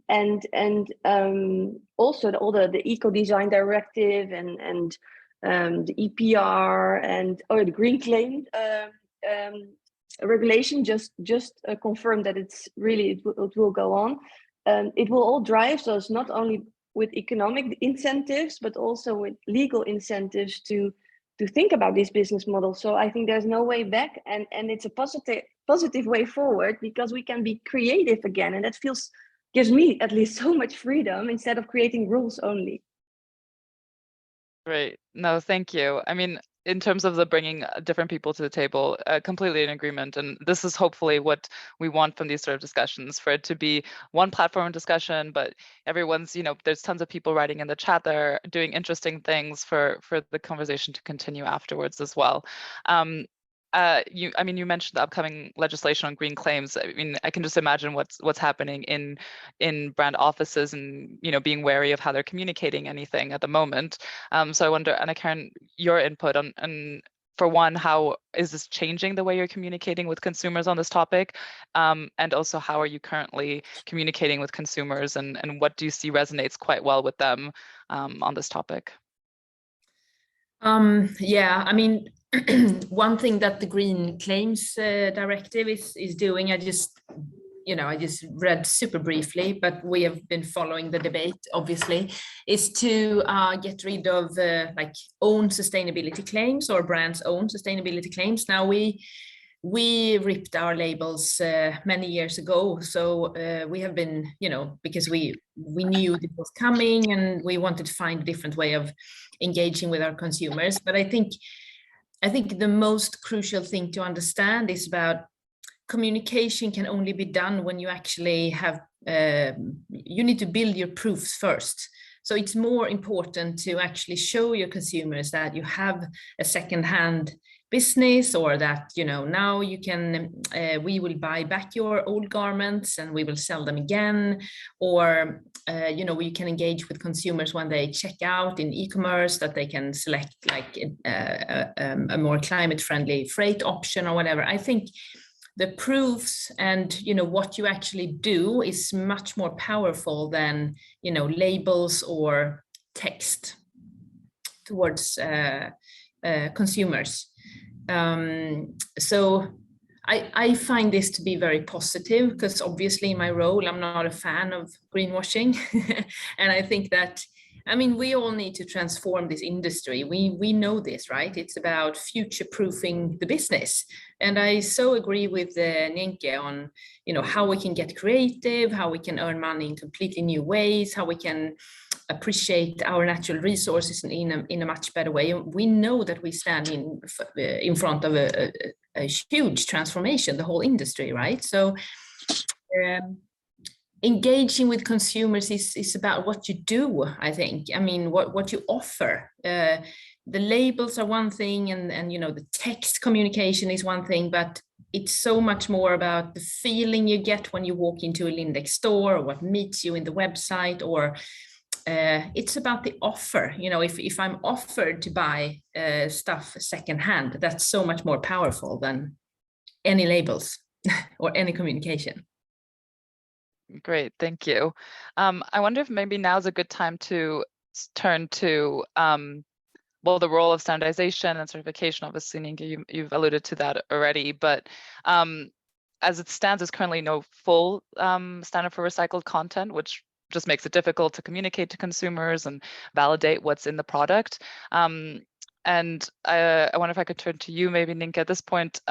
also all the eco design directive and the EPR and the green claim regulation just confirmed that it will go on. It will all drive us not only with economic incentives but also with legal incentives to think about these business models. So I think there's no way back, and it's a positive way forward, because we can be creative again, and that gives me at least so much freedom instead of creating rules only. Great. No, thank you. I mean, in terms of the bringing different people to the table, completely in agreement. And this is hopefully what we want from these sort of discussions, for it to be one platform discussion, but everyone's, there's tons of people writing in the chat that are doing interesting things for the conversation to continue afterwards as well. You mentioned the upcoming legislation on green claims. I mean, I can just imagine what's happening in brand offices and, being wary of how they're communicating anything at the moment. So I wonder, Anna-Karin, your input on for one, how is this changing the way you're communicating with consumers on this topic? And also, how are you currently communicating with consumers, and what do you see resonates quite well with them on this topic? Yeah, I mean, one thing that the Green Claims Directive is doing, I just read super briefly, but we have been following the debate, obviously, is to get rid of like own sustainability claims or brands' own sustainability claims. Now we ripped our labels many years ago, so we have been, because we knew it was coming and we wanted to find a different way of engaging with our consumers. But I think the most crucial thing to understand is about communication can only be done when you actually have, you need to build your proofs first. So it's more important to actually show your consumers that you have a second-hand business, or that, now you can, we will buy back your old garments and we will sell them again, or, we can engage with consumers when they check out in e-commerce, that they can select like a more climate-friendly freight option or whatever. I think the proofs and what you actually do is much more powerful than labels or text towards consumers. So I find this to be very positive, because obviously in my role I'm not a fan of greenwashing. And I think that, we all need to transform this industry. We know this, right? It's about future-proofing the business. And I so agree with Nienke on, how we can get creative, how we can earn money in completely new ways, how we can appreciate our natural resources in a much better way. We know that we stand in front of a huge transformation, the whole industry, right? So engaging with consumers is about what you do, I think. What you offer. The labels are one thing, and the text communication is one thing, but it's so much more about the feeling you get when you walk into a Lindex store, or what meets you in the website, or it's about the offer. If I'm offered to buy stuff secondhand, that's so much more powerful than any labels or any communication. Great, thank you. I wonder if maybe now's a good time to turn to the role of standardization and certification. Obviously, Nienke, you've alluded to that already, but as it stands, there's currently no full standard for recycled content, which just makes it difficult to communicate to consumers and validate what's in the product. And I wonder if I could turn to you, maybe, Nienke, at this point.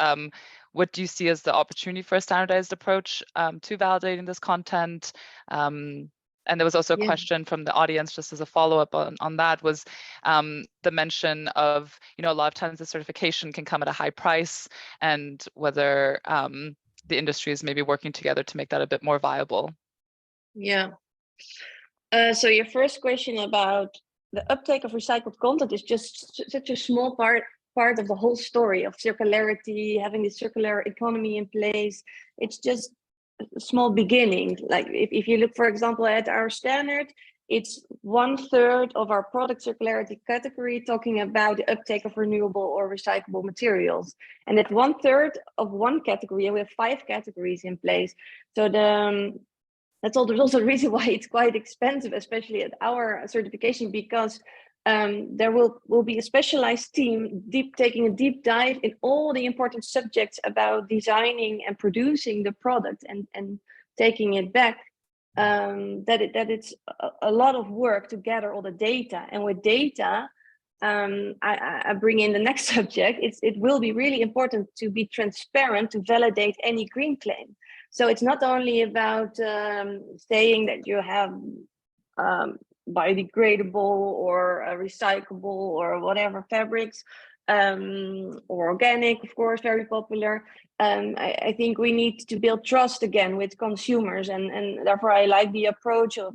What do you see as the opportunity for a standardized approach to validating this content? And there was also a question from the audience, just as a follow-up on that, was the mention of, a lot of times the certification can come at a high price, and whether the industry is maybe working together to make that a bit more viable. Yeah. So your first question about the uptake of recycled content is just such a small part of the whole story of circularity, having the circular economy in place. It's just a small beginning. Like if you look, for example, at our standard, it's 1/3 of our product circularity category talking about the uptake of renewable or recyclable materials. And at 1/3 of one category, we have 5 categories in place. So that's also the reason why it's quite expensive, especially at our certification, because there will be a specialized team taking a deep dive in all the important subjects about designing and producing the product and taking it back. That it's a lot of work to gather all the data. And with data, I bring in the next subject. It will be really important to be transparent to validate any green claim. So it's not only about saying that you have biodegradable or recyclable or whatever fabrics, or organic, of course, very popular. I think we need to build trust again with consumers, and therefore I like the approach of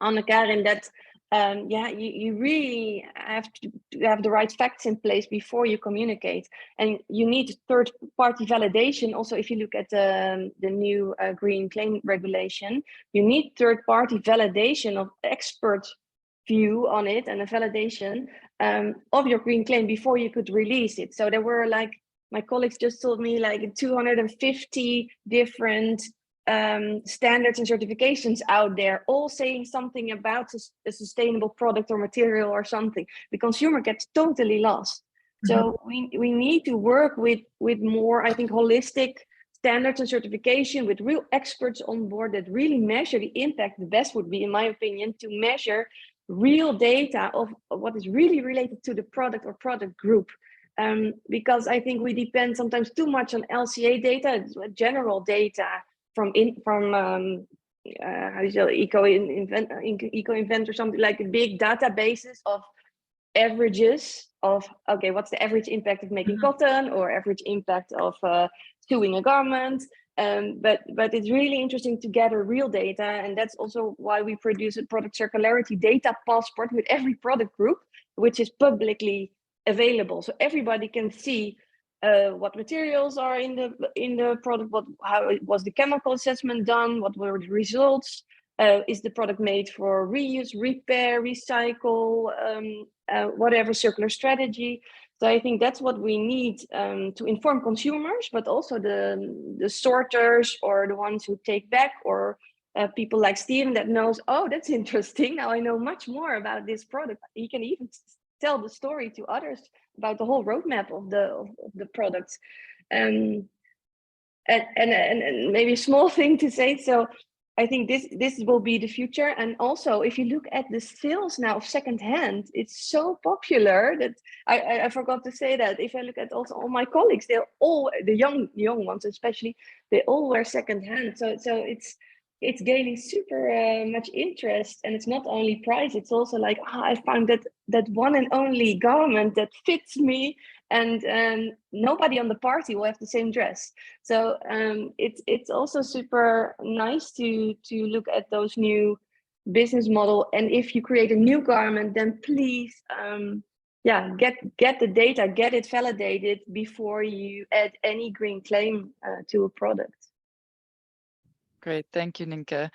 Anne-Karin, that you really have to have the right facts in place before you communicate, and you need third-party validation. Also, if you look at the new green claim regulation, you need third-party validation of expert view on it and a validation of your green claim before you could release it. So there were, like my colleagues just told me, like 250 different standards and certifications out there, all saying something about a sustainable product or material or something. The consumer gets totally lost. So we need to work with more, I think, holistic standards and certification, with real experts on board that really measure the impact. The best would be, in my opinion, to measure real data of what is really related to the product or product group. Because I think we depend sometimes too much on LCA data, general data from how you say, eco-invent or something, like big databases of averages of, okay, what's the average impact of making cotton, or average impact of sewing a garment. But it's really interesting to gather real data, and that's also why we produce a product circularity data passport with every product group, which is publicly available, so everybody can see what materials are in the product, how was the chemical assessment done, what were the results, is the product made for reuse, repair, recycle, whatever circular strategy. So I think that's what we need to inform consumers, but also the sorters, or the ones who take back, or people like Steven that knows, oh, that's interesting, now I know much more about this product. He can even tell the story to others about the whole roadmap of the products. And maybe a small thing to say, so I think this will be the future. And also, if you look at the sales now of secondhand, it's so popular that I forgot to say that. If I look at also all my colleagues, they're all, the young ones especially, they all wear secondhand. So it's gaining super much interest, and it's not only price, it's also like, I found that one and only garment that fits me, and nobody on the party will have the same dress. So it's also super nice to look at those new business model. And if you create a new garment, then please get the data, get it validated before you add any green claim to a product. Great, thank you, Nienke.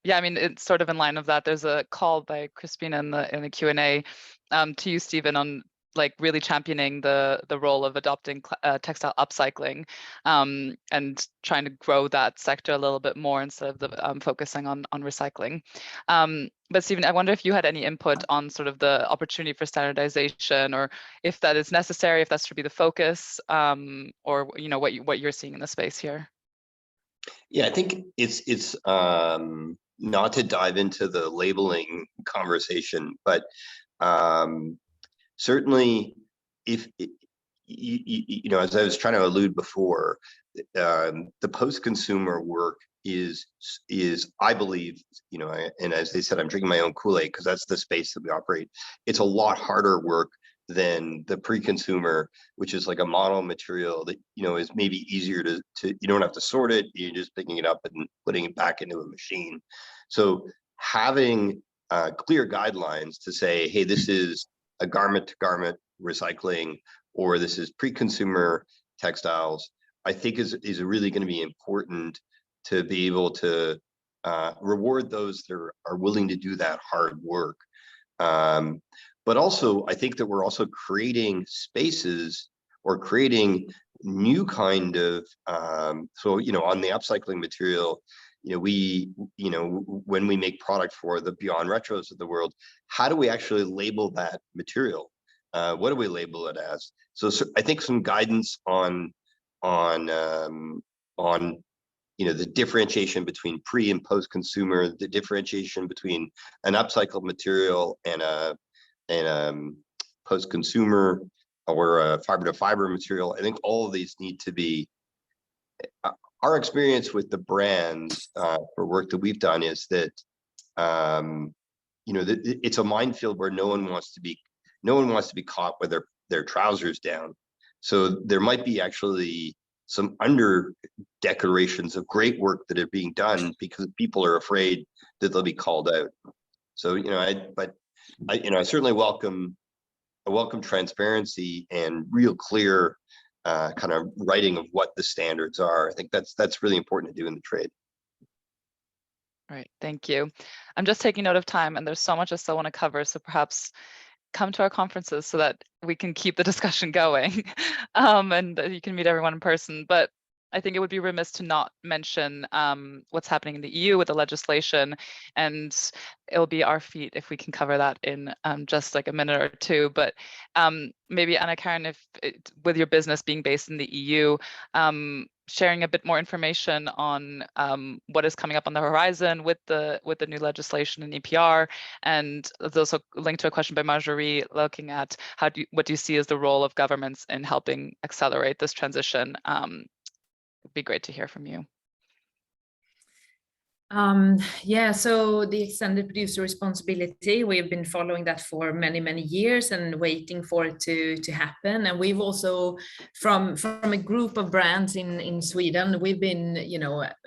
Yeah, I mean, it's sort of in line of that. There's a call by Crispina in the Q&A to you, Stephen, on like really championing the role of adopting textile upcycling and trying to grow that sector a little bit more instead of focusing on recycling. But Stephen, I wonder if you had any input on sort of the opportunity for standardization, or if that is necessary, if that should be the focus, or what you're seeing in the space here. Yeah, I think it's not to dive into the labeling conversation, but certainly, if as I was trying to allude before, the post-consumer work is I believe, and as they said, I'm drinking my own Kool-Aid because that's the space that we operate. It's a lot harder work than the pre-consumer, which is like a model material that is maybe easier to you don't have to sort it, you're just picking it up and putting it back into a machine. So having clear guidelines to say, hey, this is a garment to garment recycling, or this is pre-consumer textiles, I think is really going to be important to be able to reward those that are willing to do that hard work. But also, I think that we're also creating spaces or creating new kind of, so, on the upcycling material, when we make product for the Beyond Retros of the world, how do we actually label that material? What do we label it as? So I think some guidance on the differentiation between pre and post consumer, the differentiation between an upcycled material and a post consumer or a fiber to fiber material. I think all of these need to be. Our experience with the brands for work that we've done is that it's a minefield where no one wants to be caught with their trousers down. So there might be actually some under declarations of great work that are being done because people are afraid that they'll be called out. So I certainly welcome transparency and real clear kind of writing of what the standards are. I think that's really important to do in the trade. Right, thank you. I'm just taking note of time, and there's so much I still want to cover, so perhaps come to our conferences so that we can keep the discussion going and you can meet everyone in person. But I think it would be remiss to not mention what's happening in the EU with the legislation, and it'll be our feat if we can cover that in just like a minute or two. But maybe Anna-Karin, with your business being based in the EU, sharing a bit more information on what is coming up on the horizon with the new legislation in EPR, and there's also linked to a question by Marjorie looking at what do you see as the role of governments in helping accelerate this transition. It'd be great to hear from you. Yeah, so the extended producer responsibility, we've been following that for many years and waiting for it to happen. And we've also, from a group of brands in Sweden, we've been,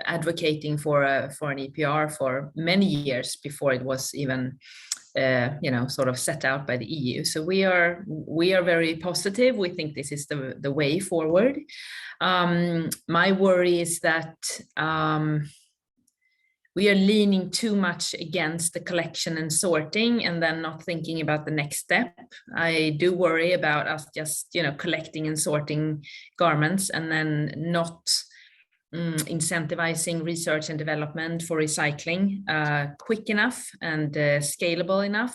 advocating for an EPR for many years before it was even, sort of set out by the EU. So we are very positive. We think this is the way forward. My worry is that we are leaning too much against the collection and sorting and then not thinking about the next step. I do worry about us just, collecting and sorting garments and then not incentivizing research and development for recycling quick enough and scalable enough.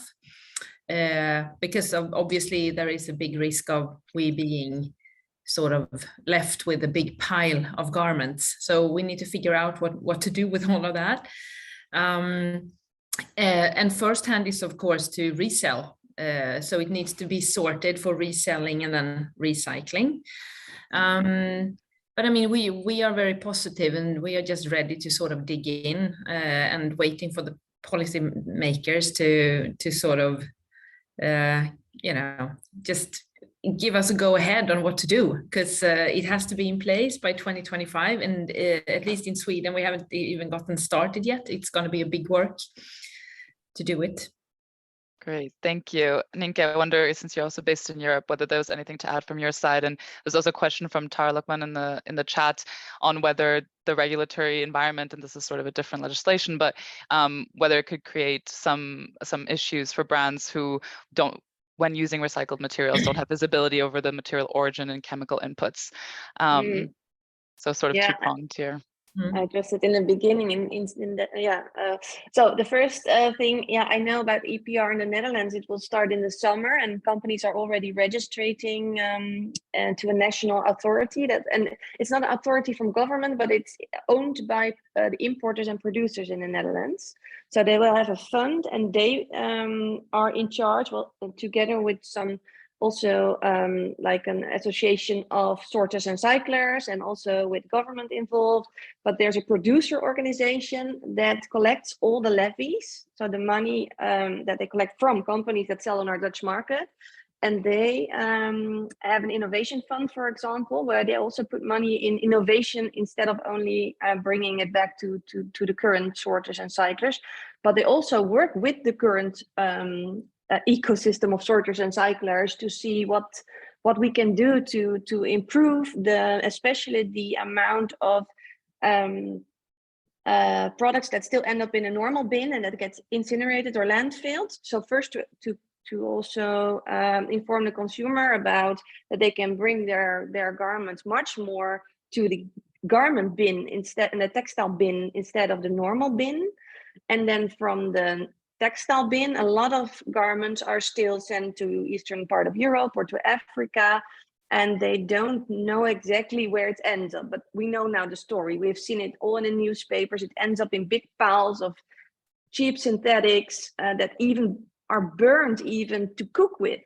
Because obviously there is a big risk of we being sort of left with a big pile of garments. So we need to figure out what to do with all of that. And first hand is of course to resell. So it needs to be sorted for reselling and then recycling. But I mean, we are very positive and we are just ready to sort of dig in and waiting for the policy makers to sort of, just give us a go ahead on what to do, because it has to be in place by 2025. And at least in Sweden, we haven't even gotten started yet. It's going to be a big work to do it. Great, thank you. Ninke, I wonder, since you're also based in Europe, whether there was anything to add from your side. And there's also a question from Tara Luckman in the chat on whether the regulatory environment, and this is sort of a different legislation, but whether it could create some issues for brands who don't, when using recycled materials, don't have visibility over the material origin and chemical inputs. So sort of two-pronged here. I addressed it in the beginning in the, so the first thing, I know about EPR in the Netherlands. It will start in the summer and companies are already registering to a national authority and it's not an authority from government, but it's owned by the importers and producers in the Netherlands. So they will have a fund and they are in charge, well, together with some also like an association of sorters and cyclers and also with government involved. But there's a producer organization that collects all the levies. So the money that they collect from companies that sell on our Dutch market. And they have an innovation fund, for example, where they also put money in innovation instead of only bringing it back to the current sorters and cyclers. But they also work with the current ecosystem of sorters and cyclers to see what we can do to improve especially the amount of products that still end up in a normal bin and that gets incinerated or landfilled. So first to also inform the consumer about that they can bring their garments much more to the garment bin instead, and the textile bin instead of the normal bin. And then from the textile bin, a lot of garments are still sent to eastern part of Europe or to Africa, and they don't know exactly where it ends up. But we know now the story. We've seen it all in the newspapers. It ends up in big piles of cheap synthetics that even are burned even to cook with.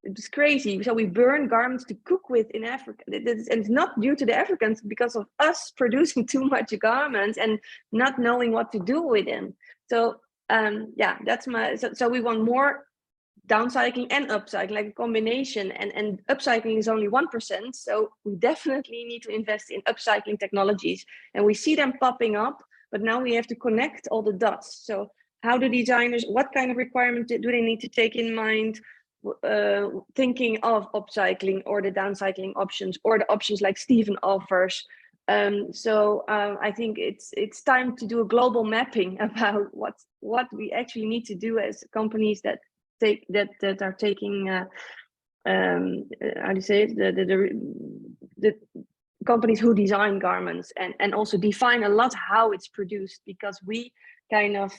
It's crazy. So we burn garments to cook with in Africa. And it's not due to the Africans, because of us producing too much garments and not knowing what to do with them. So that's so we want more downcycling and upcycling, like a combination, and upcycling is only 1%. So we definitely need to invest in upcycling technologies, and we see them popping up, but now we have to connect all the dots. So how do designers, what kind of requirements do they need to take in mind thinking of upcycling or the downcycling options or the options like Stephen offers? So I think it's time to do a global mapping about what we actually need to do as companies that are taking how do you say it, companies who design garments and also define a lot how it's produced, because we kind of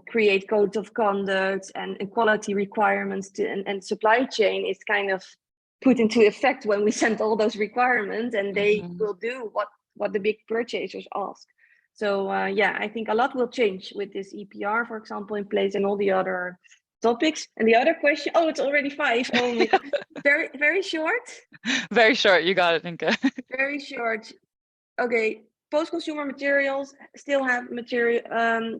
create codes of conduct and quality requirements and supply chain is kind of put into effect when we send all those requirements, and they will do what the big purchasers ask. So yeah, I think a lot will change with this EPR, for example, in place, and all the other topics. And the other question, oh, it's already 5. Oh my God. Very short. Very short. You got it, Ninka. Very short. Okay. Post-consumer materials still have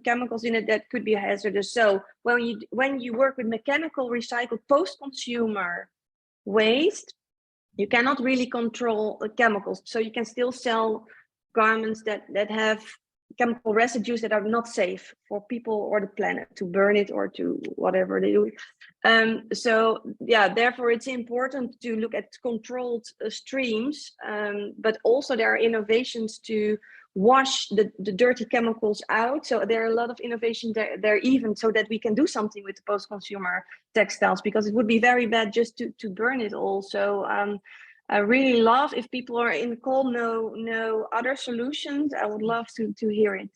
chemicals in it that could be hazardous. So when you work with mechanical recycled post-consumer waste, you cannot really control the chemicals. So you can still sell garments that have chemical residues that are not safe for people or the planet to burn it or to whatever they do. So yeah, therefore it's important to look at controlled streams, but also there are innovations to wash the dirty chemicals out. So there are a lot of innovation there even so that we can do something with the post-consumer textiles, because it would be very bad just to burn it all. So I really love, if people are in the call know other solutions, I would love to hear it.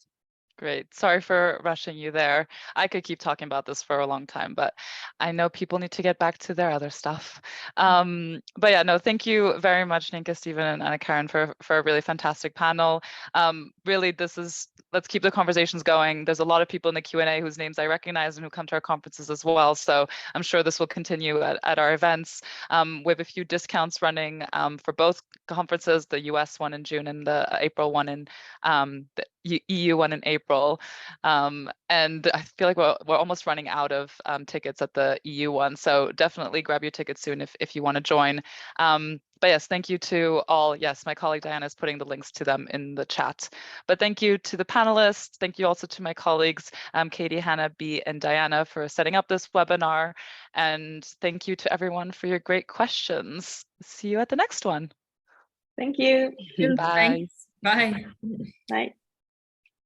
Great. Sorry for rushing you there. I could keep talking about this for a long time, but I know people need to get back to their other stuff. But yeah, no, thank you very much, Ninka, Stephen, and Anna Karen for a really fantastic panel. Really, let's keep the conversations going. There's a lot of people in the Q&A whose names I recognize and who come to our conferences as well. So I'm sure this will continue at our events. We have a few discounts running for both conferences, the US one in June and the April one in the EU one in April. And I feel like we're almost running out of tickets at the EU one. So definitely grab your tickets soon if you want to join. But yes, thank you to all. Yes, my colleague Diana is putting the links to them in the chat. But thank you to the panelists. Thank you also to my colleagues, Katie, Hannah, B, and Diana for setting up this webinar. And thank you to everyone for your great questions. See you at the next one. Thank you. Bye. Thanks. Bye. Bye.